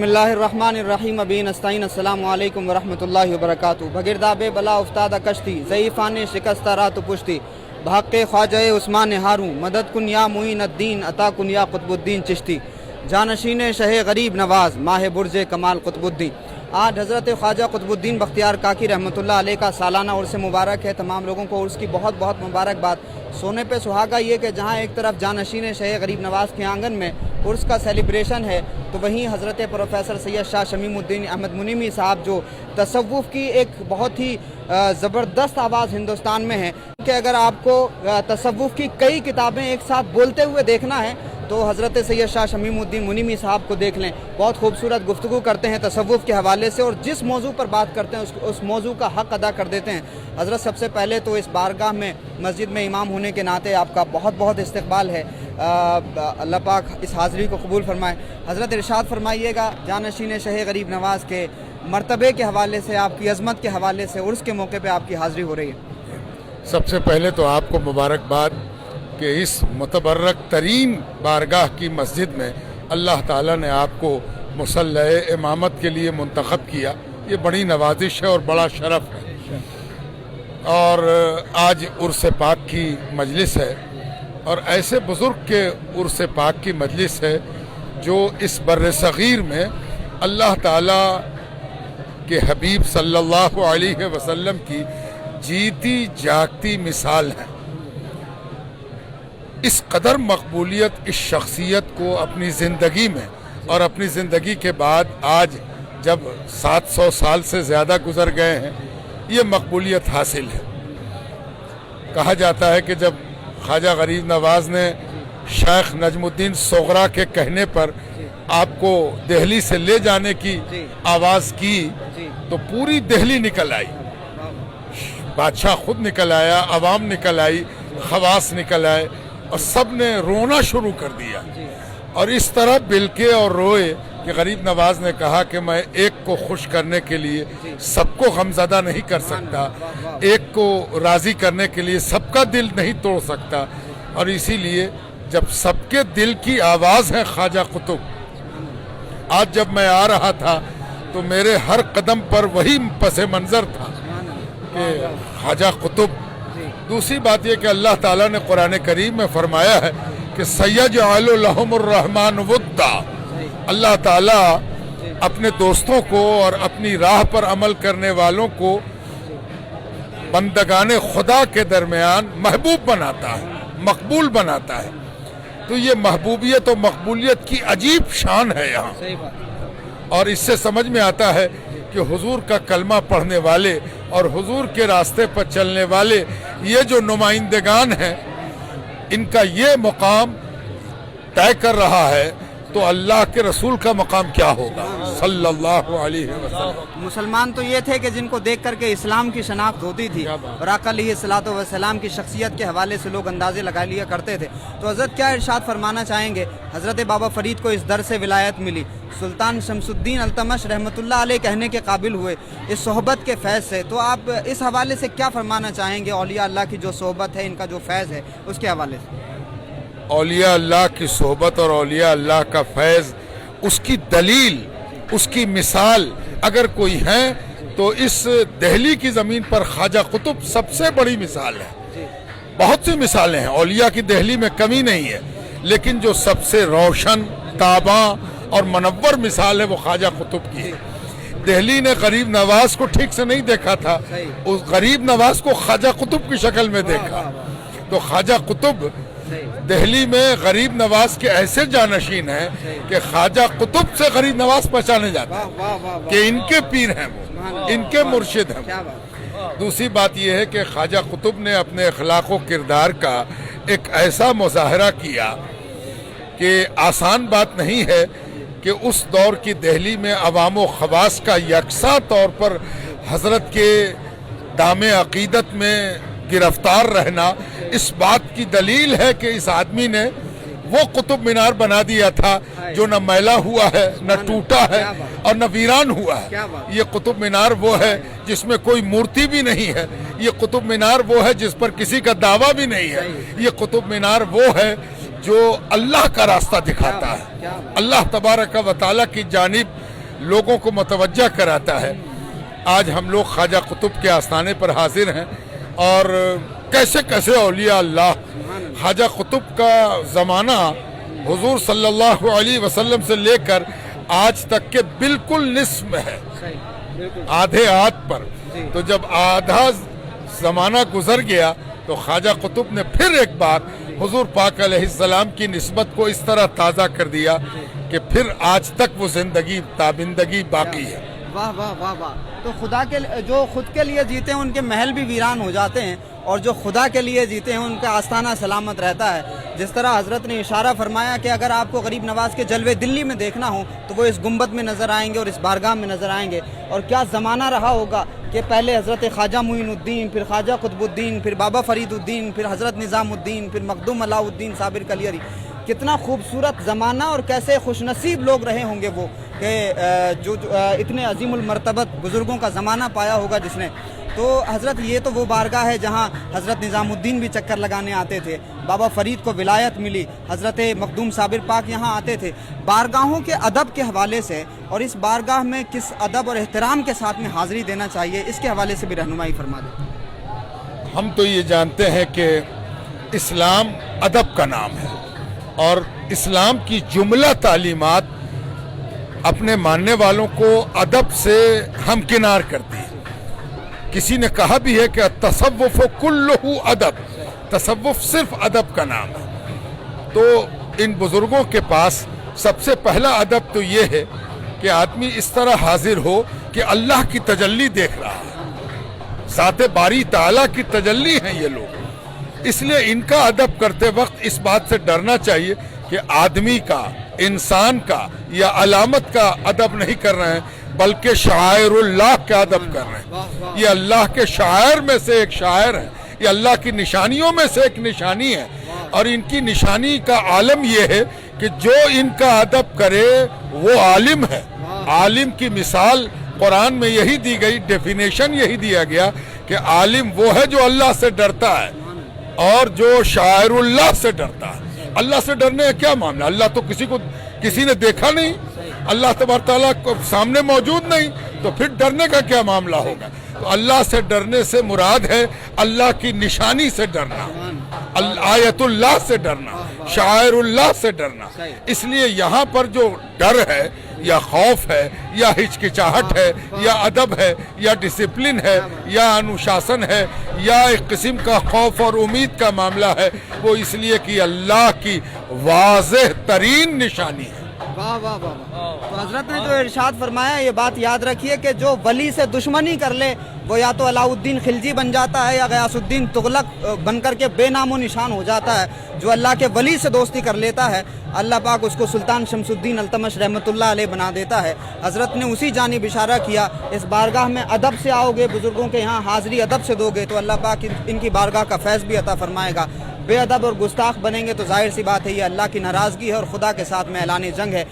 بسم اللہ الرحمن الرحیم ابین استعین السلام علیکم ورحمۃ اللہ وبرکاتہ. بگرداب بلا افتادہ کشتی ضعیفان شکستہ رات پشتی بحق خواجہ عثمان ہاروں مدد کن یا معین الدین عطا کن یا قطب الدین چشتی جانشین شہ غریب نواز ماہ برج کمال قطب الدین. آج حضرت خواجہ قطب الدین بختیار کاکی رحمۃ اللہ علیہ کا سالانہ عرس مبارک ہے. تمام لوگوں کو عرس کی بہت بہت مبارکباد. سونے پہ سہاگا یہ کہ جہاں ایک طرف جانشین شہ غریب نواز کے آنگن میں عرس کا سیلیبریشن ہے تو وہیں حضرت پروفیسر سید شاہ شمیم الدین احمد منیمی صاحب جو تصوف کی ایک بہت ہی زبردست آواز ہندوستان میں ہے کہ اگر آپ کو تصوف کی کئی کتابیں ایک ساتھ بولتے ہوئے دیکھنا ہے تو حضرت سید شاہ شمیم الدین منیمی صاحب کو دیکھ لیں. بہت خوبصورت گفتگو کرتے ہیں تصوف کے حوالے سے اور جس موضوع پر بات کرتے ہیں اس موضوع کا حق ادا کر دیتے ہیں. حضرت سب سے پہلے تو اس بارگاہ میں مسجد میں امام ہونے کے ناطے آپ کا بہت بہت استقبال ہے. اللہ پاک اس حاضری کو قبول فرمائے. حضرت ارشاد فرمائیے گا جانشین شہ غریب نواز کے مرتبے کے حوالے سے آپ کی عظمت کے حوالے سے عرس کے موقع پہ آپ کی حاضری ہو رہی ہے. سب سے پہلے تو آپ کو مبارکباد کہ اس متبرک ترین بارگاہ کی مسجد میں اللہ تعالیٰ نے آپ کو مصلح امامت کے لیے منتخب کیا. یہ بڑی نوازش ہے اور بڑا شرف ہے. اور آج عرس پاک کی مجلس ہے اور ایسے بزرگ کے عرس پاک کی مجلس ہے جو اس بر صغیر میں اللہ تعالیٰ کے حبیب صلی اللہ علیہ وسلم کی جیتی جاگتی مثال ہے. اس قدر مقبولیت اس شخصیت کو اپنی زندگی میں اور اپنی زندگی کے بعد آج جب 700 سال سے زیادہ گزر گئے ہیں یہ مقبولیت حاصل ہے. کہا جاتا ہے کہ جب خواجہ غریب نواز نے شیخ نجم الدین صغرا کے کہنے پر آپ کو دہلی سے لے جانے کی آواز کی تو پوری دہلی نکل آئی. بادشاہ خود نکل آیا، عوام نکل آئی، خواص نکل آئے اور سب نے رونا شروع کر دیا. اور اس طرح بلکے اور روئے کہ غریب نواز نے کہا کہ میں ایک کو خوش کرنے کے لیے سب کو غمزدہ نہیں کر سکتا، ایک کو راضی کرنے کے لیے سب کا دل نہیں توڑ سکتا. اور اسی لیے جب سب کے دل کی آواز ہے خواجہ قطب، آج جب میں آ رہا تھا تو میرے ہر قدم پر وہی پس منظر تھا کہ خواجہ قطب. دوسری بات یہ کہ اللہ تعالیٰ نے قرآن کریم میں فرمایا ہے کہ سیجعل لہم الرحمن ودا. اللہ تعالیٰ اپنے دوستوں کو اور اپنی راہ پر عمل کرنے والوں کو بندگان خدا کے درمیان محبوب بناتا ہے، مقبول بناتا ہے. تو یہ محبوبیت و مقبولیت کی عجیب شان ہے یہاں. اور اس سے سمجھ میں آتا ہے کہ حضور کا کلمہ پڑھنے والے اور حضور کے راستے پر چلنے والے یہ جو نمائندگان ہیں ان کا یہ مقام طے کر رہا ہے تو اللہ کے رسول کا مقام کیا ہوگا صلی اللہ علیہ وسلم. مسلمان تو یہ تھے کہ جن کو دیکھ کر کے اسلام کی شناخت ہوتی تھی اور آقا علیہ الصلوۃ والسلام کی شخصیت کے حوالے سے لوگ اندازے لگا لیا کرتے تھے. تو حضرت کیا ارشاد فرمانا چاہیں گے؟ حضرت بابا فرید کو اس در سے ولایت ملی، سلطان شمس الدین التمش رحمۃ اللہ علیہ کہنے کے قابل ہوئے اس صحبت کے فیض سے. تو آپ اس حوالے سے کیا فرمانا چاہیں گے؟ اولیاء اللہ کی جو صحبت ہے، ان کا جو فیض ہے، اس کے حوالے سے. اولیاء اللہ کی صحبت اور اولیاء اللہ کا فیض، اس کی دلیل، اس کی مثال اگر کوئی ہے تو اس دہلی کی زمین پر خواجہ قطب سب سے بڑی مثال ہے. بہت سی مثالیں ہیں، اولیاء کی دہلی میں کمی نہیں ہے، لیکن جو سب سے روشن، تاباں اور منور مثال ہے وہ خواجہ قطب کی ہے. دہلی نے غریب نواز کو ٹھیک سے نہیں دیکھا تھا، اس غریب نواز کو خواجہ قطب کی شکل میں دیکھا. تو خواجہ قطب دہلی میں غریب نواز کے ایسے جانشین ہیں کہ خواجہ قطب سے غریب نواز پہچانے جاتے ہیں کہ ان کے پیر ہیں، وہ ان کے مرشد ہیں. دوسری بات یہ ہے کہ خواجہ قطب نے اپنے اخلاق و کردار کا ایک ایسا مظاہرہ کیا کہ آسان بات نہیں ہے کہ اس دور کی دہلی میں عوام و خواص کا یکساں طور پر حضرت کے دام عقیدت میں گرفتار رہنا اس بات کی دلیل ہے کہ اس آدمی نے وہ قطب مینار بنا دیا تھا جو نہ میلا ہوا ہے، نہ ٹوٹا ہے اور نہ ویران ہوا ہے. یہ قطب مینار وہ ہے جس میں کوئی مورتی بھی نہیں ہے. یہ قطب مینار وہ ہے جس پر کسی کا دعویٰ بھی نہیں ہے. یہ قطب مینار وہ ہے جو اللہ کا راستہ دکھاتا ہے. اللہ تبارک و تعالیٰ کی جانب लोगों को मतवज्जा कराता है। आज हम लोग ख्वाजा कुतुब के आस्थाने पर हाजिर हैं और कैसे कैसे औलिया अल्लाह, ख्वाजा कुतुब का ज़माना हुजूर सल्लल्लाहु अलैहि वसल्लम से लेकर आज तक के बिल्कुल निस्फ है, आधे हाथ पर। तो जब आधा ज़माना गुजर गया तो ख्वाजा कुतुब ने फिर एक बार हुजूर पाक अलैहिस्सलाम की निस्बत को इस तरह ताज़ा कर दिया कि फिर आज तक वो ज़िंदगी ताबिंदगी बाकी है। वाह वाह वाह वाह। तो खुदा के जो खुद के लिए जीते हैं उनके महल भी वीरान हो जाते हैं, और जो खुदा के लिए जीते हैं उनका आस्थाना सलामत रहता है। जिस तरह हज़रत ने इशारा फरमाया कि अगर आपको गरीब नवाज़ के जलवे दिल्ली में देखना हो तो वो इस गुंबद में नज़र आएंगे और इस बारगाह में नज़र आएंगे। और क्या ज़माना रहा होगा कि पहले हज़रत ख्वाजा मुइनुद्दीन, फिर ख्वाजा कुतुबुद्दीन, फिर बाबा फरीदुद्दीन, फिर हज़रत निज़ामुद्दीन, फिर मखदूम अलाउद्दीन साबिर कलियरी। कितना खूबसूरत ज़माना और कैसे खुशनसीब लोग रहे होंगे वो कि जो इतने अजीमुल मर्तबत बुज़ुर्गों का ज़माना पाया होगा जिसने। तो हज़रत ये तो वो बारगाह है जहाँ हज़रत निज़ामुद्दीन भी चक्कर लगाने आते थे, बाबा फ़रीद को विलायत मिली, हज़रत मखदूम साबिर पाक यहाँ आते थे। बारगाहों के अदब के हवाले से और इस बारगाह में किस अदब और एहतराम के साथ में हाज़िरी देना चाहिए, इसके हवाले से भी रहनुमाई फरमा दें। हम तो ये जानते हैं कि इस्लाम अदब का नाम है और इस्लाम की जुमला तालीमात अपने मानने वालों को अदब से हमकिनार करती है। किसी ने कहा भी है कि तसव्वुफ़ कुल्लुहु अदब, तसव्वुफ़ सिर्फ अदब का नाम है। तो इन बुज़ुर्गों के पास सबसे पहला अदब तो ये है कि आदमी इस तरह हाजिर हो कि अल्लाह की तजल्ली देख रहा है, ज़ाते बारी ताला की तजल्ली हैं ये लोग। इसलिए इनका अदब करते वक्त इस बात से डरना चाहिए कि आदमी का, इंसान का या अलामत का अदब नहीं कर रहे हैं, बल्कि शायरुल्लाह का अदब कर रहे हैं। ये अल्लाह के शायर में से एक शायर है, ये अल्लाह की निशानियों में से एक निशानी है। और इनकी निशानी का आलम ये है कि जो इनका अदब करे वो आलिम है। आलिम की मिसाल कुरान में यही दी गई, डेफिनेशन यही दिया गया कि आलिम वो है जो अल्लाह से डरता है और जो शायरुल्लाह से डरता है। अल्लाह से डरने का क्या मामला? अल्लाह तो किसी ने देखा नहीं, अल्लाह तबारक तआला को सामने मौजूद नहीं, तो फिर डरने का क्या मामला होगा? तो अल्लाह से डरने से मुराद है अल्लाह की निशानी से डरना, आयतुल्लाह से डरना, शायरुल्लाह से डरना। इसलिए यहाँ पर जो डर है या खौफ है या हिचकिचाहट है या अदब है या डिसिप्लिन है या अनुशासन है या एक किस्म का खौफ और उम्मीद का मामला है, वो इसलिए कि अल्लाह की वाज़ेह तरीन निशानी है। वाह वाह वाह। तो हजरत ने जो इरशाद फरमाया, ये बात याद रखिए कि जो वली से दुश्मनी कर ले वो या तो अलाउद्दीन खिलजी बन जाता है या गयासुद्दीन तुगलक बनकर के बेनामो निशान हो जाता है। जो अल्लाह के वली से दोस्ती कर लेता है अल्लाह पाक उसको सुल्तान शमसुद्दीन अल्तमश रहमतुल्लाह अलैह बना देता है। हजरत ने उसी जानिब इशारा किया, इस बारगाह में अदब से आओगे, बुजुर्गों के यहाँ हाज़िरी अदब से दोगे तो अल्लाह पाक इनकी बारगाह का फैज़ भी अता फरमाएगा। बेअदब और गुस्ताख बनेंगे तो जाहिर सी बात है ये अल्लाह की नाराज़गी है और खुदा के साथ में ऐलान जंग है।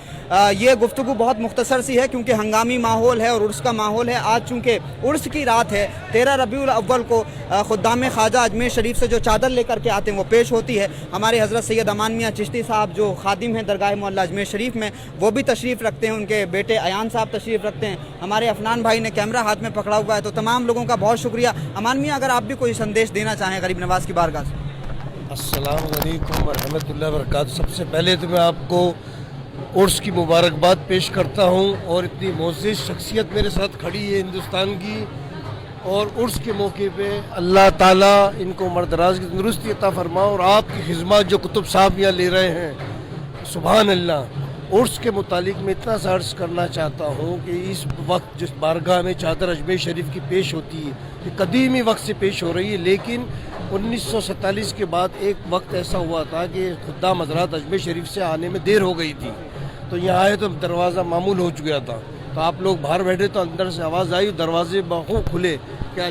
ये गुफ्तगू बहुत मुख्तसर सी है क्योंकि हंगामी माहौल है और उर्स का माहौल है। आज चूँकि उर्स की रात है, 13 रबीउल अव्वल को खुद्दाम ख्वाजा अजमेर शरीफ से जो चादर लेकर के आते हैं वो पेश होती है। हमारे हज़रत सैयद अमान मियाँ चिश्ती साहब जो खादिम हैं दरगाह मौला अजमेर शरीफ में, वो भी तशरीफ़ रखते हैं, उनके बेटे अयान साहब तशरीफ़ रखते हैं। हमारे अफनान भाई ने कैमरा हाथ में पकड़ा हुआ है। तो तमाम लोगों का बहुत शुक्रिया। अमान मियाँ, अगर आप भी कोई संदेश देना चाहें गरीब नवाज़ की बारगाह से। अस्सलाम वालेकुम व रहमतुल्लाहि व बरकातहू। सबसे पहले तो मैं आपको उर्स की मुबारकबाद पेश करता हूँ और इतनी मोअज़्ज़िज़ शख्सियत मेरे साथ खड़ी है हिंदुस्तान की, और उर्स के मौके पे अल्लाह ताला इनको मर्दराज की तंदुरुस्ती अता फरमा और आपकी खिदमत जो कुतुब साहब यहाँ ले रहे हैं, सुभान अल्लाह। उर्स के मुतालिक मैं इतना सा अर्ज़ करना चाहता हूँ कि इस वक्त जिस बारगाह में चादर अजमेर शरीफ की पेश होती है ये कदीमी वक्त से पेश हो रही है, लेकिन 1947 के बाद एक वक्त ऐसा हुआ था कि खुद्दाम हज़रात अजमेर शरीफ से आने में देर हो गई थी, तो यहाँ आए तो दरवाज़ा मामूल हो चुका था। तो आप लोग बाहर बैठे तो अंदर से आवाज़ आई, दरवाजे बाखूब खुले क्या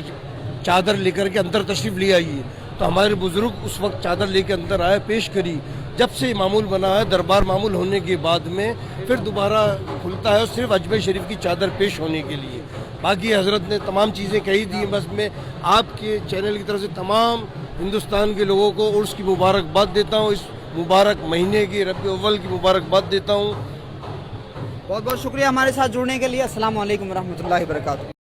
चादर लेकर के अंदर तशरीफ़ ले आइए। तो हमारे बुज़ुर्ग उस वक्त चादर लेकर अंदर आए, पेश करी। जब से मामूल बना है, दरबार मामूल होने के बाद में फिर दोबारा खुलता है और सिर्फ अजमेर शरीफ की चादर पेश होने के लिए। बाकी हज़रत ने तमाम चीज़ें कही दी। बस मैं आपके चैनल की तरफ से तमाम हिंदुस्तान के लोगों को उर्स की मुबारकबाद देता हूँ, इस मुबारक महीने की रबीउल अव्वल की मुबारकबाद देता हूँ। بہت بہت شکریہ ہمارے ساتھ جڑنے کے لیے. السلام علیکم ورحمۃ اللہ وبرکاتہ.